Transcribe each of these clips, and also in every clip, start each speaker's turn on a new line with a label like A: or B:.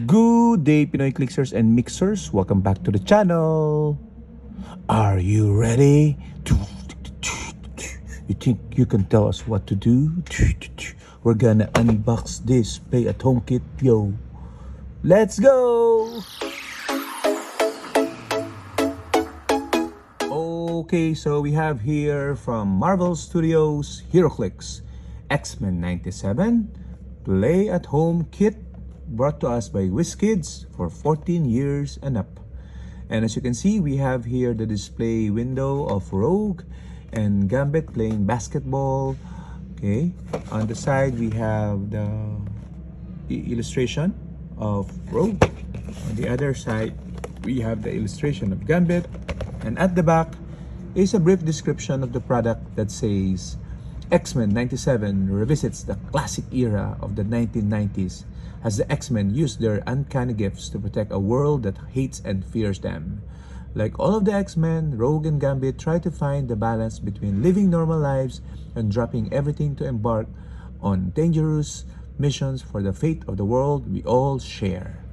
A: Good day, Pinoy Clixers and Mixers. Welcome back to the channel. Are you ready? You think you can tell us what to do? We're gonna unbox this play-at-home kit, yo. Let's go! Okay, so we have here from Marvel Studios, Heroclix, X-Men 97, play-at-home kit, brought to us by WizKids for 14 years and up. And as you can see, we have here the display window of Rogue and Gambit playing basketball. Okay, on the side we have the illustration of Rogue. On the other side, we have the illustration of Gambit. And at the back is a brief description of the product that says, X-Men 97 revisits the classic era of the 1990s as the X-Men use their uncanny gifts to protect a world that hates and fears them. Like all of the X-Men, Rogue and Gambit try to find the balance between living normal lives and dropping everything to embark on dangerous missions for the fate of the world we all share.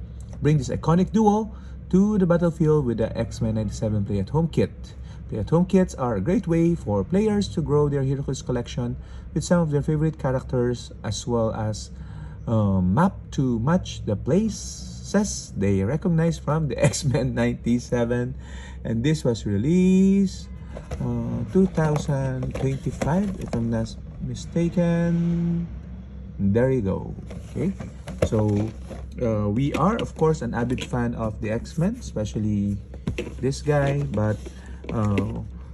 A: Bring this iconic duo to the battlefield with the X-Men 97 Play-at-Home Kit. Play-at-home kits are a great way for players to grow their Heroclix collection with some of their favorite characters, as well as map to match the places they recognize from the X-Men 97. And this was released 2025, if I'm not mistaken. There you go. Okay, so we are of course an avid fan of the X-Men, especially this guy, but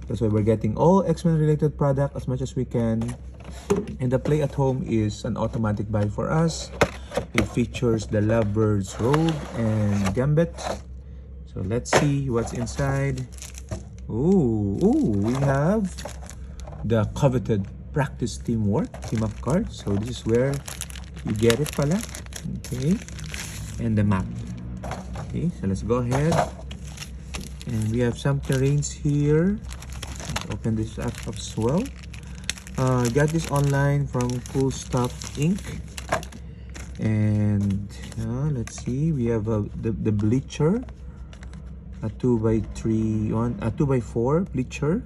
A: that's why we're getting all X-Men related product as much as we can. And the play at home is an automatic buy for us. It features the Lovebirds Rogue and Gambit. So let's see what's inside. Ooh, we have the coveted practice teamwork team-up card. So this is where you get it pala. Okay, and the map. Okay, so let's go ahead. And we have some terrains here. Let's open this up as well. Got this online from Cool Stuff Inc. And let's see, we have the bleacher, a 2x3 one, a 2x4 bleacher.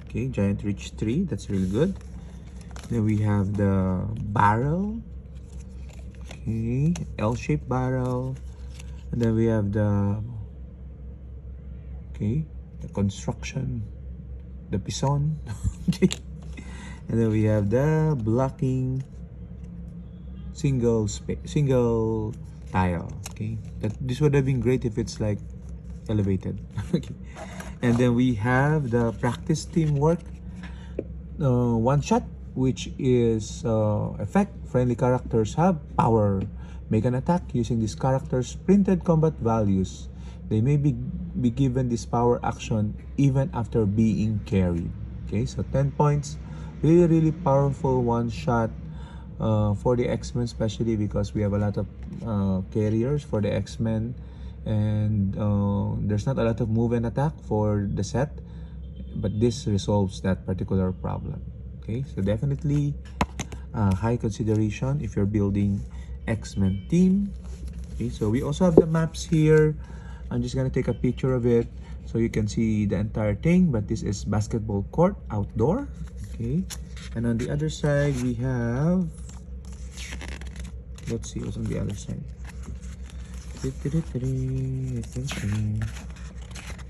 A: Okay, giant reach 3, that's really good. Then we have the barrel. Okay, L-shaped barrel. And then we have the construction, the pison. Okay, and then we have the blocking single tile. Okay, this would have been great if it's like elevated. Okay, and then we have the practice teamwork one shot, which is effect. Friendly characters have power. Make an attack using this character's printed combat values. They may be given this power action even after being carried. Okay, so 10 points. Really powerful one shot for the X-Men, especially because we have a lot of carriers for the X-Men, and there's not a lot of move and attack for the set, but this resolves that particular problem. Okay, so definitely high consideration if you're building X-Men team. Okay, so we also have the maps here. I'm just gonna take a picture of it so you can see the entire thing, but this is basketball court outdoor. Okay, and on the other side we have, let's see what's on the other side.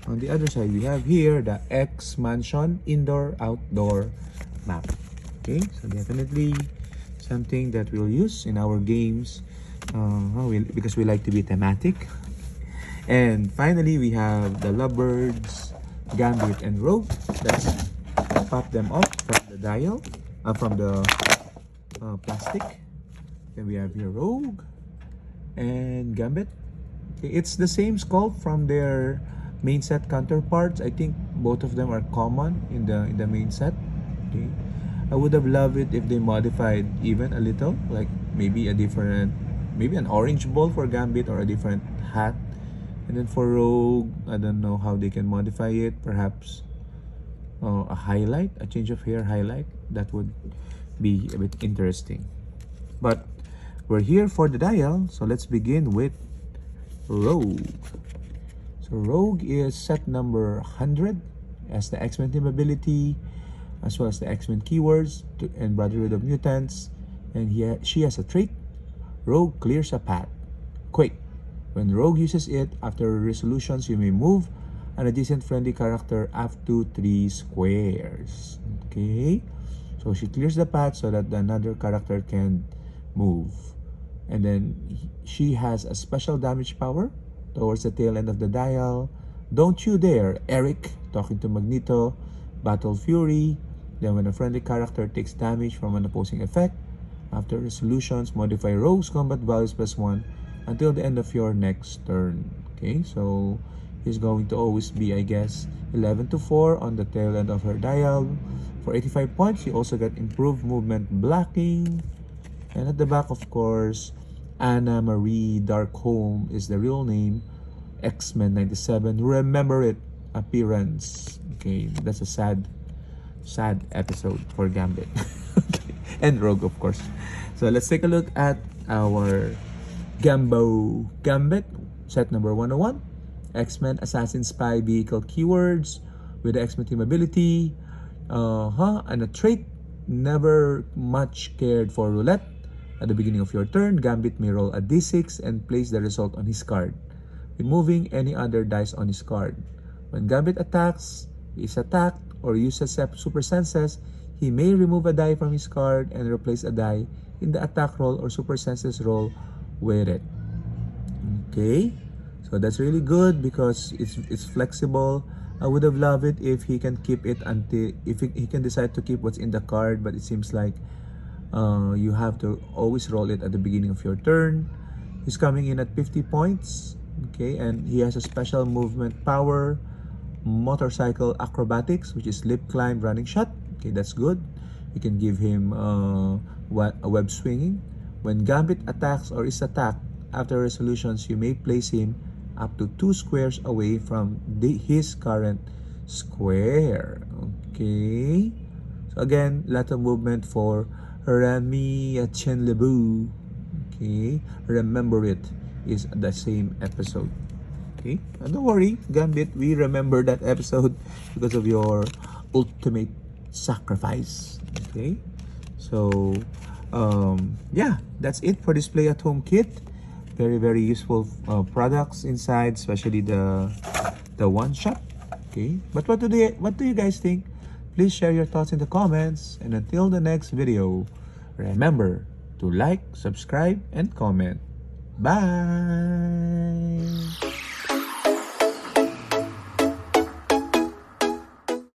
A: On the other side we have here the X Mansion indoor outdoor map. Okay, so definitely something that we'll use in our games because we like to be thematic. And finally, we have the Lovebirds, Gambit, and Rogue. Let's pop them off from the dial, from the plastic. Then we have here Rogue and Gambit. Okay, it's the same sculpt from their main set counterparts. I think both of them are common in the main set. Okay, I would have loved it if they modified even a little, like maybe maybe an orange ball for Gambit or a different hat. And then for Rogue, I don't know how they can modify it. Perhaps a change of hair highlight. That would be a bit interesting. But we're here for the dial, so let's begin with Rogue. So Rogue is set number 100 as the X-Men team ability, as well as the X-Men keywords and Brotherhood of Mutants. And she has a trait, Rogue clears a path. Quick. When Rogue uses it, after resolutions, you may move an adjacent friendly character up to 3 squares. Okay? So she clears the path so that another character can move. And then she has a special damage power towards the tail end of the dial. Don't you dare, Eric, talking to Magneto. Battle Fury. Then when a friendly character takes damage from an opposing effect, after resolutions, modify Rogue's combat values +1 until the end of your next turn. Okay, so he's going to always be, I guess, 11-4 on the tail end of her dial. For 85 points, you also get improved movement blocking. And at the back, of course, Anna Marie Darkholme is the real name. X-Men 97. Remember it. Appearance. Okay, that's a sad episode for Gambit. Okay. And Rogue, of course. So let's take a look at our Gambit, set number 101. X-Men Assassin Spy Vehicle keywords with the X-Men team ability. And a trait, never much cared for roulette. At the beginning of your turn, Gambit may roll a d6 and place the result on his card, removing any other dice on his card. When Gambit attacks, is attacked, or uses super senses, he may remove a die from his card and replace a die in the attack roll or super senses roll with it. Okay, so that's really good because it's flexible. I would have loved it if he can keep it until he can decide to keep what's in the card, but it seems like you have to always roll it at the beginning of your turn. He's coming in at 50 points. Okay, and he has a special movement power, motorcycle acrobatics, which is lip climb, running shot. Okay, that's good. You can give him a web swinging. When Gambit attacks or is attacked, after resolutions, you may place him up to 2 squares away from his current square. Okay, so again, lot of movement for Rami Chenlebu. Okay, remember it is the same episode. Okay, and don't worry, Gambit, we remember that episode because of your ultimate sacrifice. Okay, so yeah, that's it for this play at home kit. Very useful products inside, especially the one shot. Okay, but what do you guys think? Please share your thoughts in the comments, and until the next video, remember to like, subscribe, and comment. Bye.